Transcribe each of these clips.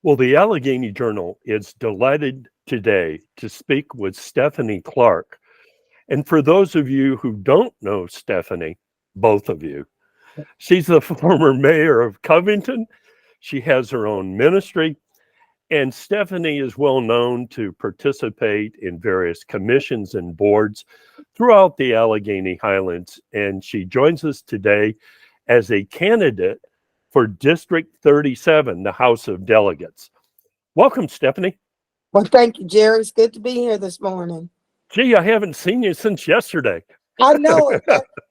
Well, the Allegheny Journal is delighted today to speak with Stephanie Clark. And for those of you who don't know Stephanie, both of you, she's the former mayor of Covington. She has her own ministry. And Stephanie is well known to participate in various commissions and boards throughout the Allegheny Highlands. And she joins us today as a candidate for District 37, the House of Delegates. Welcome, Stephanie. Well, thank you, Jerry. It's good to be here this morning. Gee, I haven't seen you since yesterday. I know it.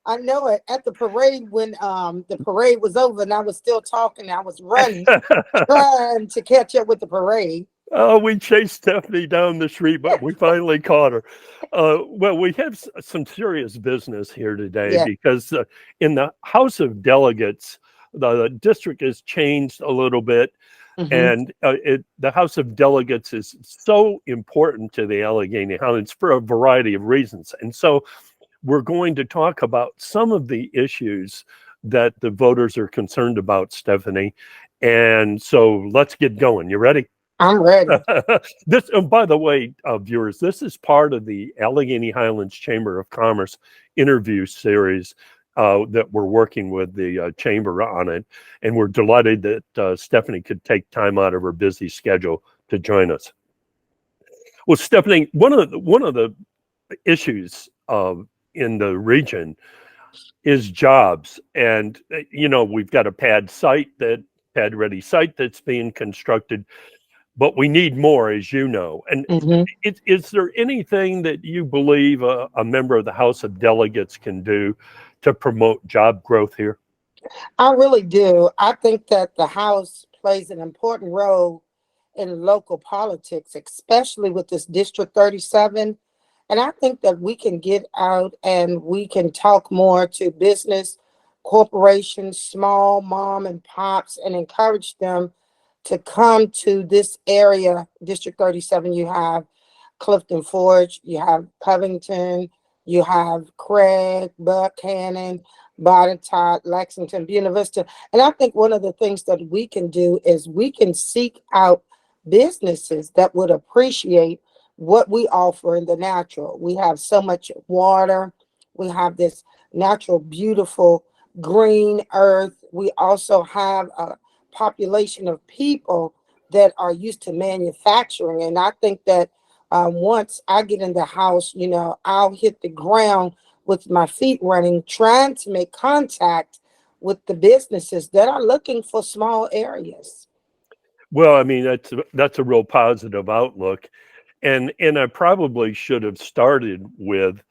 I know it. At the parade, when the parade was over and I was still talking, I was running, trying to catch up with the parade. Oh, we chased Stephanie down the street, but we finally caught her. Well, we have some serious business here today Yeah. because in the House of Delegates, the district has changed a little bit. hmm And the House of Delegates is so important to the Allegheny Highlands for a variety of reasons. And so we're going to talk about some of the issues that the voters are concerned about, Stephanie. And so let's get going. You ready? I'm ready. This, and by the way, viewers, this is part of the Allegheny Highlands Chamber of Commerce interview series that we're working with the chamber on it, and we're delighted that Stephanie could take time out of her busy schedule to join us. Well, Stephanie, one of the issues in the region is jobs, and we've got a pad ready site that's being constructed. But we need more, as you know. And hmm is there anything that you believe a member of the House of Delegates can do to promote job growth here? I really do. I think that the House plays an important role in local politics, especially with this District 37. And I think that we can get out and we can talk more to business, corporations, small mom and pops, and encourage them to come to this area. District 37, you have Clifton Forge, you have Covington, you have Craig, Buckhannon, Botetourt, Lexington, Buena Vista. And I think one of the things that we can do is we can seek out businesses that would appreciate what we offer in the natural. We have so much water. We have this natural, beautiful green earth. We also have a population of people that are used to manufacturing. And I think that once I get in the house, I'll hit the ground with my feet running, trying to make contact with the businesses that are looking for small areas. Well, I mean, that's a real positive outlook. And I probably should have started with,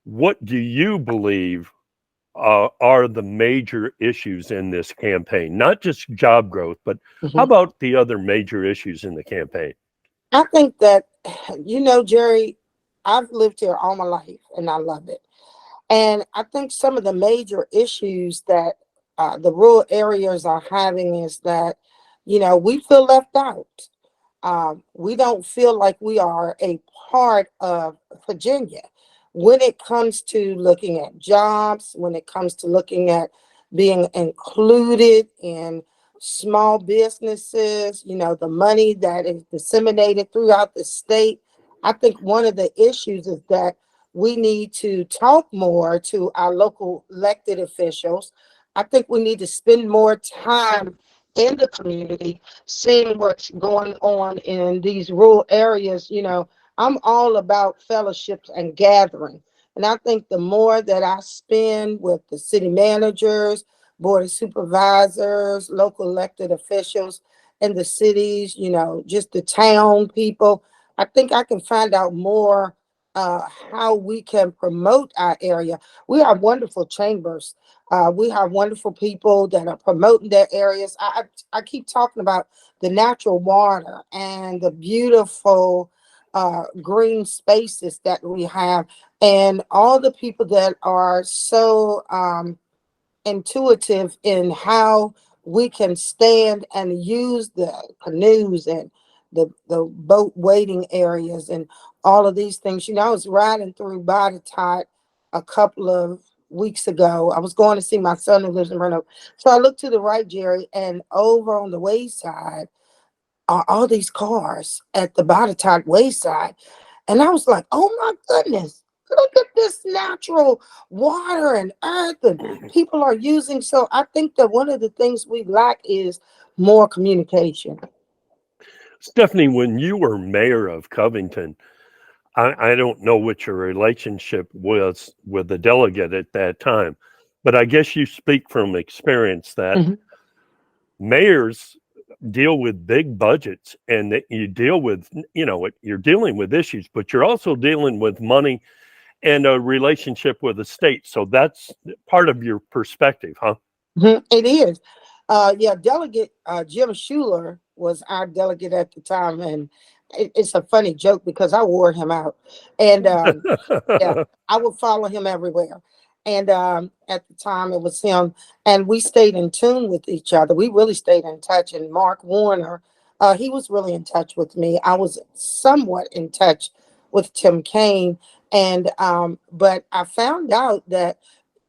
what do you believe are the major issues in this campaign? Not just job growth, but how Mhm. about the other major issues in the campaign? I think that, Jerry, I've lived here all my life and I love it. And I think some of the major issues that the rural areas are having is that, we feel left out. We don't feel like we are a part of Virginia when it comes to looking at jobs, when it comes to looking at being included in small businesses, the money that is disseminated throughout the state. I think one of the issues is that we need to talk more to our local elected officials. I think we need to spend more time in the community, seeing what's going on in these rural areas. I'm all about fellowships and gathering. And I think the more that I spend with the city managers, board of supervisors, local elected officials in the cities, just the town people, I think I can find out more how we can promote our area. We have wonderful chambers. We have wonderful people that are promoting their areas. I keep talking about the natural water and the beautiful green spaces that we have, and all the people that are so intuitive in how we can stand and use the canoes and the boat waiting areas and all of these things. I was riding through Botetourt a couple of weeks ago. I was going to see my son who lives in Roanoke. So I looked to the right, Jerry, and over on the wayside, are all these cars at the Botetourt Wayside. And I was like, oh my goodness, look at this natural water and earth and people are using. So I think that one of the things we lack is more communication. Stephanie, when you were mayor of Covington, I don't know what your relationship was with the delegate at that time, but I guess you speak from experience that Mhm. mayors deal with big budgets and that you deal with, you're dealing with issues, but you're also dealing with money and a relationship with the state. So that's part of your perspective, huh? It is. Yeah, Delegate Jim Schuler was our delegate at the time, and it's a funny joke because I wore him out. And yeah, I would follow him everywhere. And at the time, it was him, and we stayed in tune with each other. We really stayed in touch. And Mark Warner, he was really in touch with me. I was somewhat in touch with Tim Kaine, and but I found out that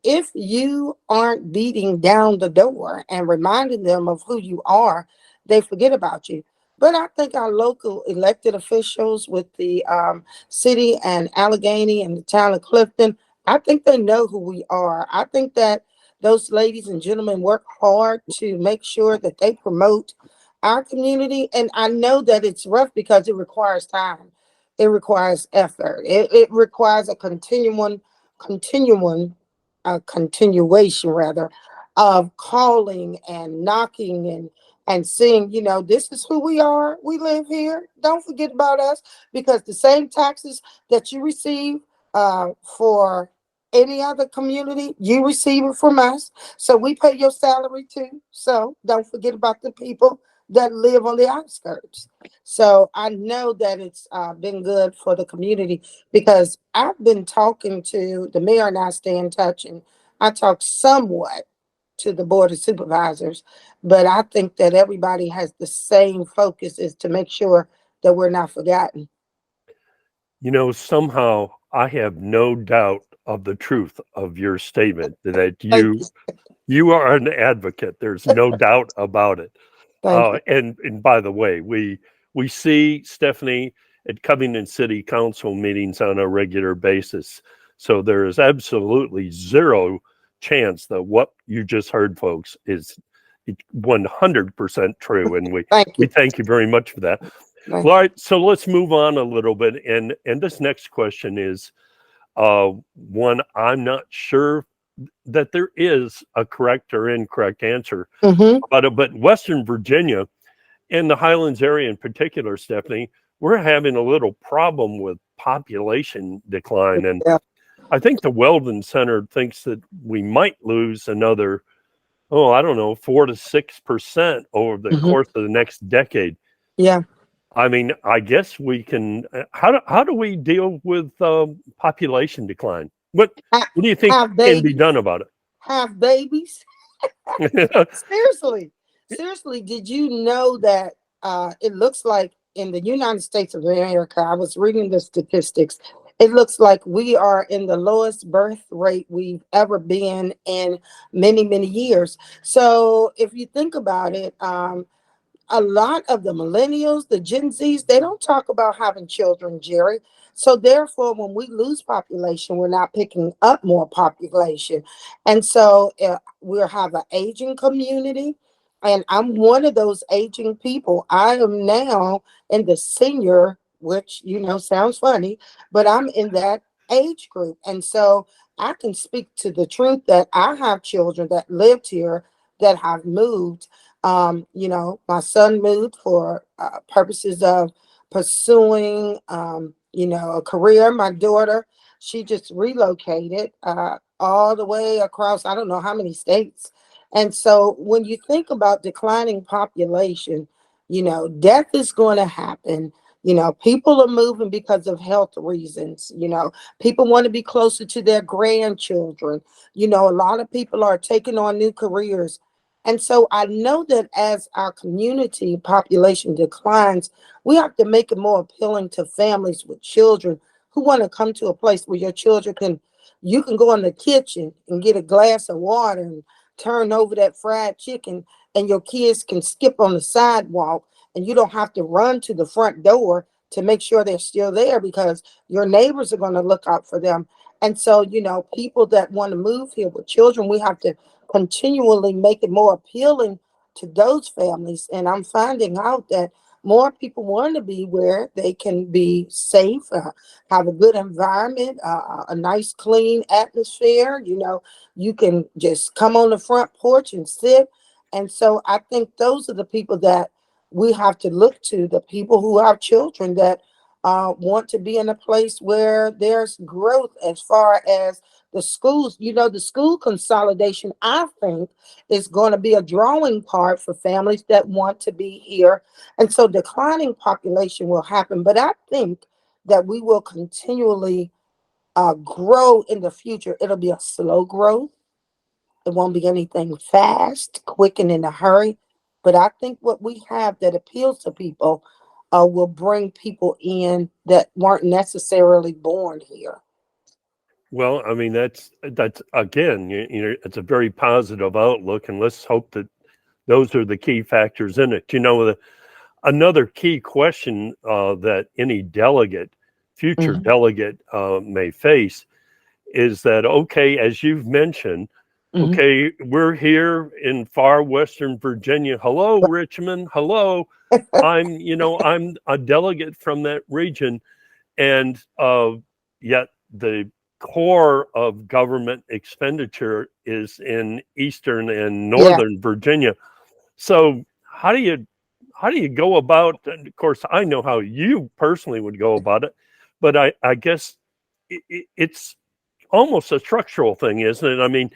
if you aren't beating down the door and reminding them of who you are, they forget about you. But I think our local elected officials with the city and Allegheny and the town of Clifton, I think they know who we are. I think that those ladies and gentlemen work hard to make sure that they promote our community. And I know that it's rough because it requires time. It requires effort. It requires continuum a continuation rather of calling and knocking and saying, this is who we are. We live here. Don't forget about us, because the same taxes that you receive for any other community, you receive it from us. So we pay your salary too. So don't forget about the people that live on the outskirts. So I know that it's been good for the community, because I've been talking to the mayor, and I stay in touch, and I talk somewhat to the board of supervisors, but I think that everybody has the same focus, is to make sure that we're not forgotten. Somehow I have no doubt of the truth of your statement that Thank you you. you are an advocate. There's no doubt about it. Thank you. And by the way, we see Stephanie at Covington City Council meetings on a regular basis. So there is absolutely zero chance that what you just heard, folks, is 100% true. And Thank we you. thank you very much for that. Thank All right, so let's move on a little bit. And this next question is one I'm not sure that there is a correct or incorrect answer you. about it, but Western Virginia in the Highlands area in particular, Stephanie, we're having a little problem with population decline. And Yeah. I think the Weldon Center thinks that we might lose another, I don't know, 4 to 6% over the hmm course of the next decade. Yeah. I mean, I guess we can. How do we deal with population decline? What do you think Have can be babies. done about Have babies. it? Seriously. Seriously, did you know that it looks like in the United States of America, I was reading the statistics, it looks like we are in the lowest birth rate we've ever been in many, many years. So if you think about it, a lot of the millennials, the Gen Zs, they don't talk about having children, Jerry. So therefore, when we lose population, we're not picking up more population. And so we'll have an aging community. And I'm one of those aging people. I am now in the senior, which, sounds funny, but I'm in that age group. And so I can speak to the truth that I have children that lived here that have moved. My son moved for purposes of pursuing, a career. My daughter, she just relocated all the way across, I don't know how many states. And so when you think about declining population, death is going to happen. People are moving because of health reasons. People want to be closer to their grandchildren. A lot of people are taking on new careers, and so I know that as our community population declines, we have to make it more appealing to families with children who want to come to a place where you can go in the kitchen and get a glass of water and turn over that fried chicken, and your kids can skip on the sidewalk and you don't have to run to the front door to make sure they're still there because your neighbors are going to look out for them. And so, people that want to move here with children, we have to continually make it more appealing to those families. And I'm finding out that more people want to be where they can be safe, have a good environment, a nice, clean atmosphere. You can just come on the front porch and sit. And so I think those are the people that we have to look to, the people who have children that want to be in a place where there's growth as far as the schools. The school consolidation, I think, is going to be a drawing part for families that want to be here. And so declining population will happen. But I think that we will continually grow in the future. It'll be a slow growth. It won't be anything fast, quick, and in a hurry. But I think what we have that appeals to people will bring people in that weren't necessarily born here. Well, I mean, that's again, it's a very positive outlook, and let's hope that those are the key factors in it. Another key question that any future Mhm. delegate may face is that, okay, as you've mentioned, Mhm. okay, we're here in far Western Virginia. Hello, Richmond. Hello. I'm a delegate from that region, and yet the core of government expenditure is in Eastern and Yeah. Northern Virginia. So how do you go about, and of course I know how you personally would go about it, but I guess it's almost a structural thing, isn't it? I mean,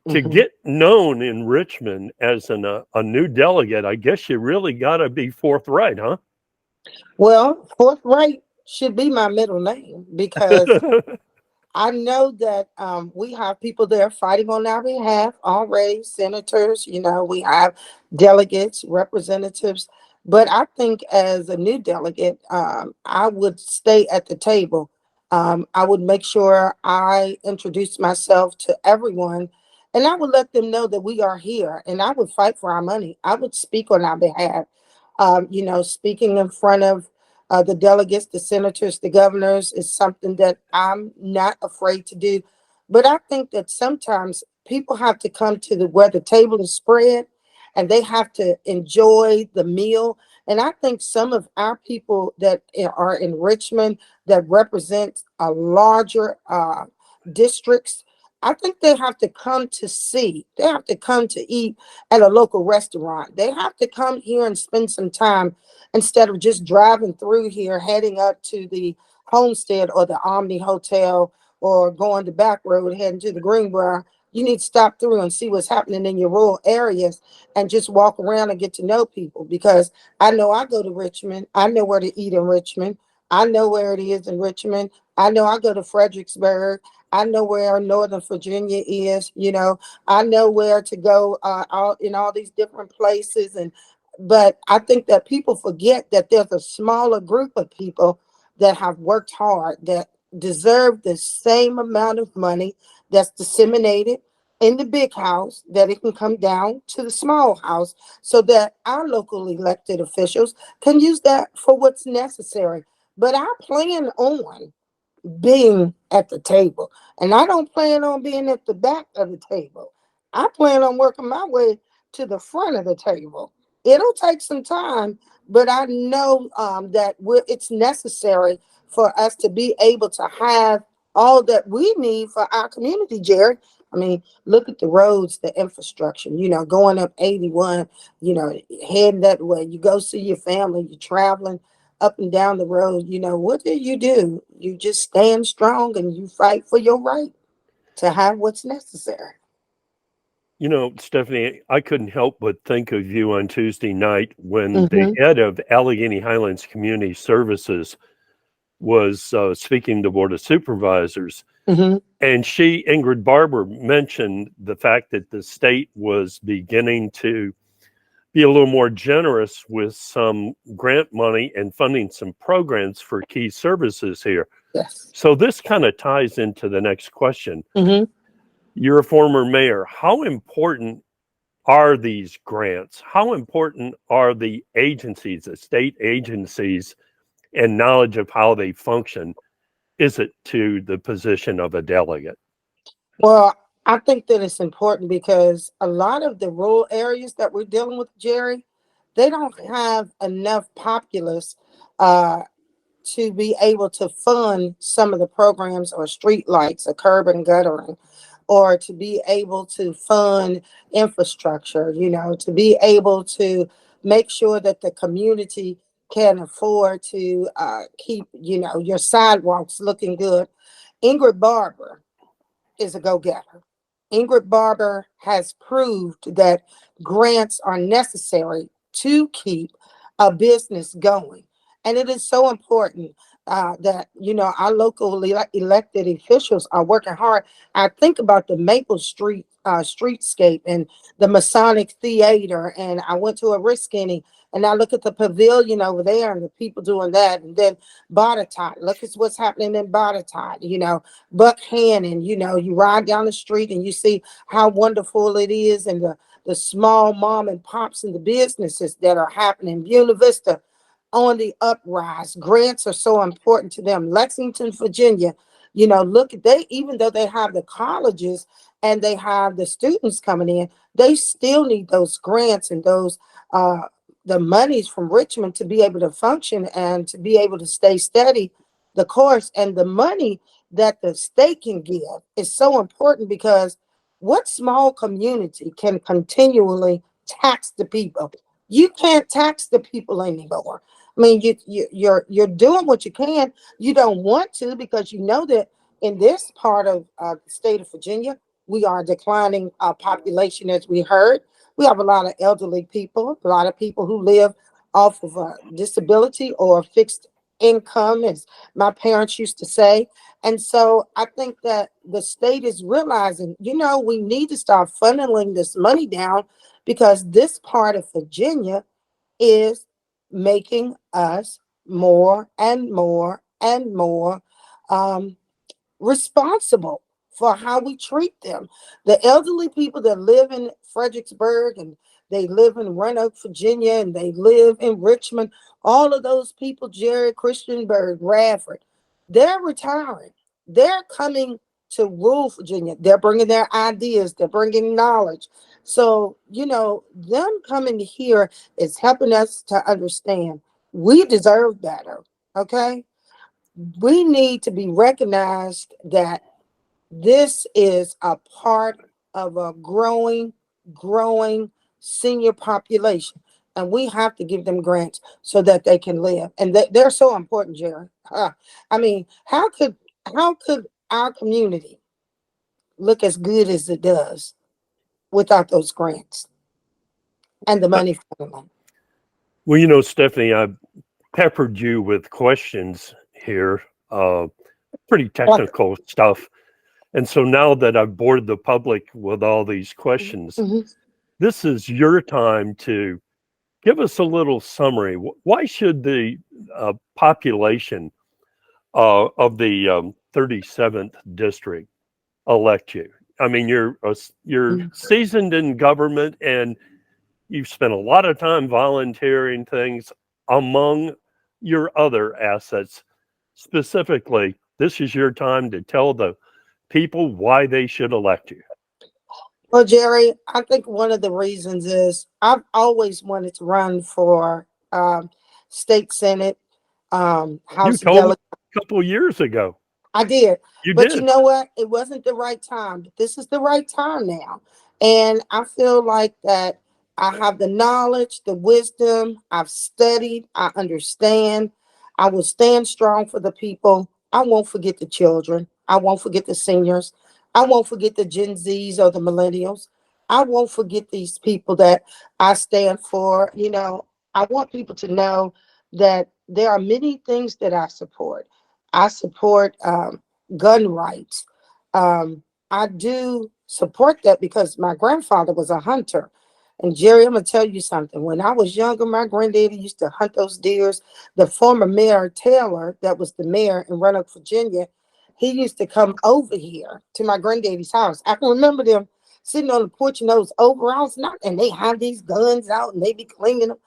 to Mhm. get known in Richmond as a new delegate, I guess you really got to be forthright, huh? Well, forthright should be my middle name because I know that we have people there fighting on our behalf already, senators, we have delegates, representatives. But I think as a new delegate, I would stay at the table. I would make sure I introduce myself to everyone, and I would let them know that we are here, and I would fight for our money. I would speak on our behalf. Speaking in front of the delegates, the senators, the governors is something that I'm not afraid to do. But I think that sometimes people have to come to where the table is spread and they have to enjoy the meal. And I think some of our people that are in Richmond that represent a larger districts, I think they have to come to see. They have to come to eat at a local restaurant. They have to come here and spend some time instead of just driving through here, heading up to the Homestead or the Omni Hotel or going the back road, heading to the Greenbrier. You need to stop through and see what's happening in your rural areas and just walk around and get to know people, because I know I go to Richmond. I know where to eat in Richmond. I know where it is in Richmond. I know I go to Fredericksburg. I know where Northern Virginia is. I know where to go in all these different places. But I think that people forget that there's a smaller group of people that have worked hard, that deserve the same amount of money that's disseminated in the big house, that it can come down to the small house so that our local elected officials can use that for what's necessary. But I plan on being at the table. And I don't plan on being at the back of the table. I plan on working my way to the front of the table. It'll take some time, but I know that it's necessary for us to be able to have all that we need for our community, Jared. I mean, look at the roads, the infrastructure, going up 81, heading that way. You go see your family, you're traveling up and down the road. What do? You just stand strong and you fight for your right to have what's necessary. Stephanie, I couldn't help but think of you on Tuesday night when the Mm-hmm. head of Allegheny Highlands Community Services was speaking to Board of Supervisors. Mm-hmm. And Ingrid Barber, mentioned the fact that the state was beginning to be a little more generous with some grant money and funding some programs for key services here. Yes. So this kind of ties into the next question. Mm-hmm. You're a former mayor. How important are these grants? How important are the agencies, the state agencies, and knowledge of how they function? Is it to the position of a delegate? Well, I think that it's important because a lot of the rural areas that we're dealing with, Jerry, they don't have enough populace uh, to be able to fund some of the programs or street lights or curb and guttering, or to be able to fund infrastructure, to be able to make sure that the community can afford to keep, your sidewalks looking good. Ingrid Barber is a go-getter. Ingrid Barber has proved that grants are necessary to keep a business going. And it is so important that, our local elected officials are working hard. I think about the Maple Street streetscape and the Masonic Theater, and I went to a Riskinny, and I look at the pavilion over there and the people doing that. And then Botetourt, look at what's happening in Botetourt, Buckhannon, you ride down the street and you see how wonderful it is, and the small mom and pops and the businesses that are happening. Buena Vista on the uprise. Grants are so important to them. Lexington, Virginia, look, they, even though they have the colleges and they have the students coming in, they still need those grants and those the monies from Richmond to be able to function and to be able to stay steady the course. And the money that the state can give is so important, because what small community can continually tax the people? You can't tax the people anymore. I mean, you're doing what you can. You don't want to, because you know that in this part of the state of Virginia, we are declining population, as we heard. We have a lot of elderly people, a lot of people who live off of disability or fixed income, as my parents used to say. And so I think that the state is realizing, we need to start funneling this money down, because this part of Virginia is making us more and more and more um, responsible for how we treat them. The elderly people that live in Fredericksburg, and they live in Roanoke, Virginia, and they live in Richmond, all of those people, Jerry, Christiansburg, Radford, they're retiring. They're coming to rural Virginia. They're bringing their ideas, they're bringing knowledge. So, them coming here is helping us to understand we deserve better. Okay. We need to be recognized that this is a part of a growing senior population, and we have to give them grants so that they can live. And they're so important, Jerry. I mean, how could our community look as good as it does without those grants and the money from them? Well, Stephanie, I've peppered you with questions here, pretty technical stuff. And so now that I've bored the public with all these questions, this is your time to give us a little summary. Why should the population of the 37th district elect you? I mean, you're seasoned in government, and you've spent a lot of time volunteering things, among your other assets. Specifically, this is your time to tell the people why they should elect you. Well, Jerry, I think one of the reasons is I've always wanted to run for state senate, You House of told me Delegates. a couple of years ago. I did. You But you did. know what? It wasn't the right time. But this is the right time now. And I feel like that I have the knowledge, the wisdom. I've studied. I understand. I will stand strong for the people. I won't forget the children. I won't forget the seniors. I won't forget the Gen Zs or the millennials. I won't forget these people that I stand for. I want people to know that there are many things that I support. I support gun rights. I do support that because my grandfather was a hunter. And Jerry, I'm gonna tell you something. When I was younger, my granddaddy used to hunt those deers. The former mayor Taylor, that was the mayor in Roanoke, Virginia, he used to come over here to my granddaddy's house. I can remember them sitting on the porch in those overalls, not, and they have these guns out and they be cleaning them.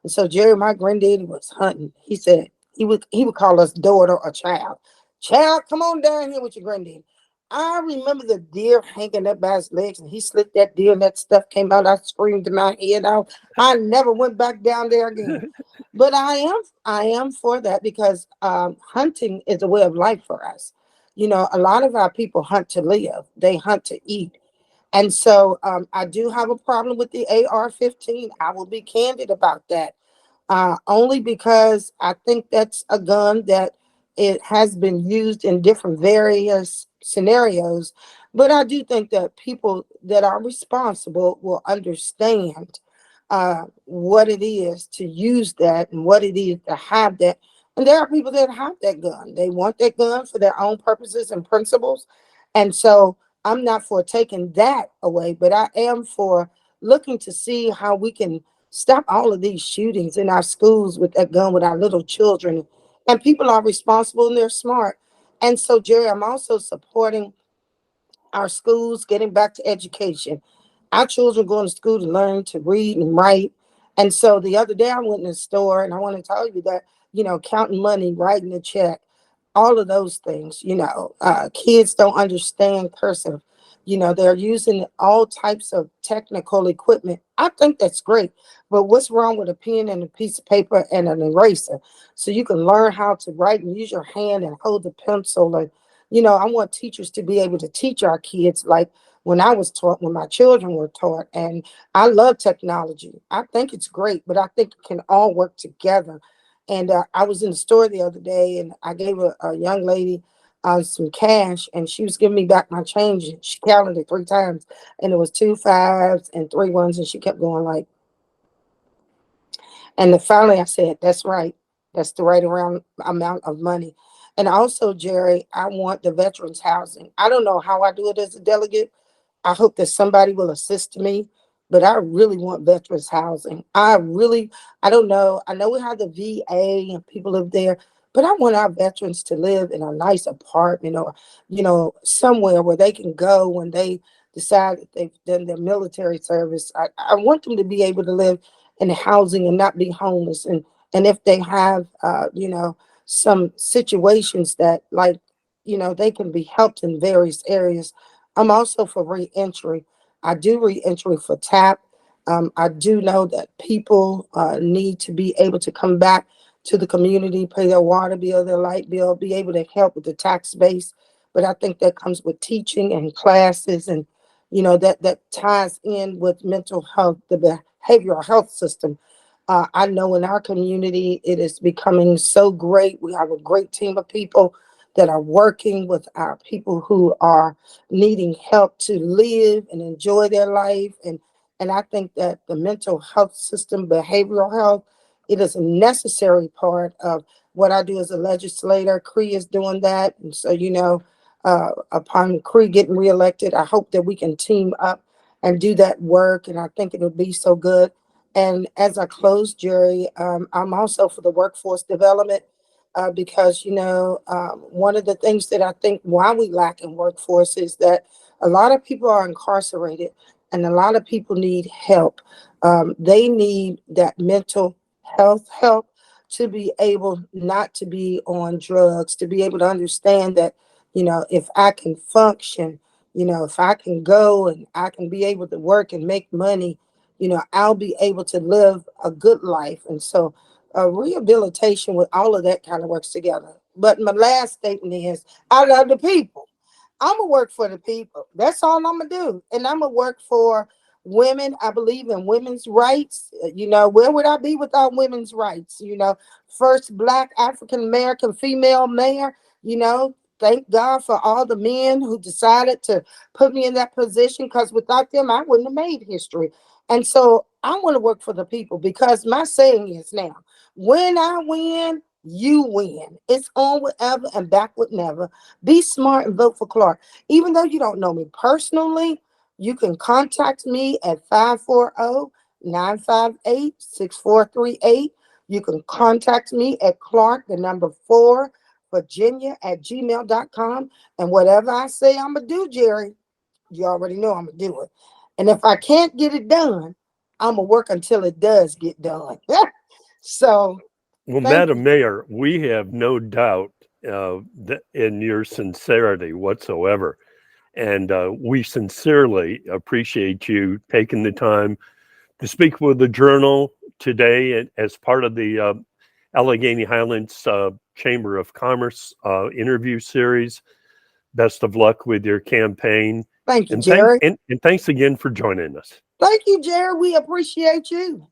And so Jerry, my granddaddy, was hunting. He said he would call us daughter or child. Child, come on down here with your granddaddy. I remember the deer hanging up by his legs, and he slipped that deer, and that stuff came out. I screamed in my head out. I never went back down there again. But I am for that because hunting is a way of life for us. A lot of our people hunt to live. They hunt to eat. And so I do have a problem with the AR-15. I will be candid about that, only because I think that's a gun that it has been used in different various scenarios. But I do think that people that are responsible will understand what it is to use that and what it is to have that. And there are people that have that gun. They want that gun for their own purposes and principles. And so I'm not for taking that away, but I am for looking to see how we can stop all of these shootings in our schools with that gun with our little children. And people are responsible and they're smart. And so, Jerry, I'm also supporting our schools getting back to education. Our children going to school to learn to read and write. And so the other day I went in the store, and I want to tell you that, counting money, writing a check, all of those things, kids don't understand cursive. They're using all types of technical equipment. I think that's great. But what's wrong with a pen and a piece of paper and an eraser? So you can learn how to write and use your hand and hold the pencil. And, I want teachers to be able to teach our kids like when I was taught, when my children were taught. And I love technology. I think it's great, but I think it can all work together. And I was in the store the other day, and I gave a young lady some cash, and she was giving me back my change. And she counted it 3 times, and it was 2 5s and 3 1s, and she kept going like. And then finally, I said, "That's right. That's the right around amount of money." And also, Jerry, I want the veterans housing. I don't know how I do it as a delegate. I hope that somebody will assist me, but I really want veterans housing. I don't know. I know we have the VA and people live there, but I want our veterans to live in a nice apartment or, somewhere where they can go when they decide that they've done their military service. I want them to be able to live in housing and not be homeless. And if they have, some situations that like, they can be helped in various areas. I'm also for reentry. I do reentry for TAP. I do know that people need to be able to come back to the community, pay their water bill, their light bill, be able to help with the tax base. But I think that comes with teaching and classes, and that ties in with mental health, the behavioral health system. I know in our community it is becoming so great. We have a great team of people that are working with our people who are needing help to live and enjoy their life. And I think that the mental health system, behavioral health, it is a necessary part of what I do as a legislator. Cree is doing that. And so, upon Cree getting reelected, I hope that we can team up and do that work. And I think it'll be so good. And as I close, Jerry, I'm also for the workforce development because, one of the things that I think why we lack in workforce is that a lot of people are incarcerated and a lot of people need help. They need that mental health help to be able not to be on drugs, to be able to understand that, if I can function, if I can go and I can be able to work and make money, I'll be able to live a good life. And so rehabilitation with all of that kind of works together. But my last statement is I love the people. I'm gonna work for the people. That's all I'm gonna do. And I'm gonna work for women. I believe in women's rights. Where would I be without women's rights? First Black African American female mayor, thank God for all the men who decided to put me in that position because without them, I wouldn't have made history. And so I want to work for the people because my saying is now, when I win, you win. It's on with ever and back with never. Be smart and vote for Clark. Even though you don't know me personally, you can contact me at 540-958-6438. You can contact me at Clark, the number 4, Virginia at gmail.com. And whatever I say I'm going to do, Jerry, you already know I'm gonna do it. And if I can't get it done, I'm gonna work until it does get done. So Well, thank you. Madam Mayor, we have no doubt in your sincerity whatsoever. And we sincerely appreciate you taking the time to speak with the Journal today as part of the Allegheny Highlands Chamber of Commerce interview series. Best of luck with your campaign. Thank you, And, Jerry. and thanks again for joining us. Thank you, Jerry. We appreciate you.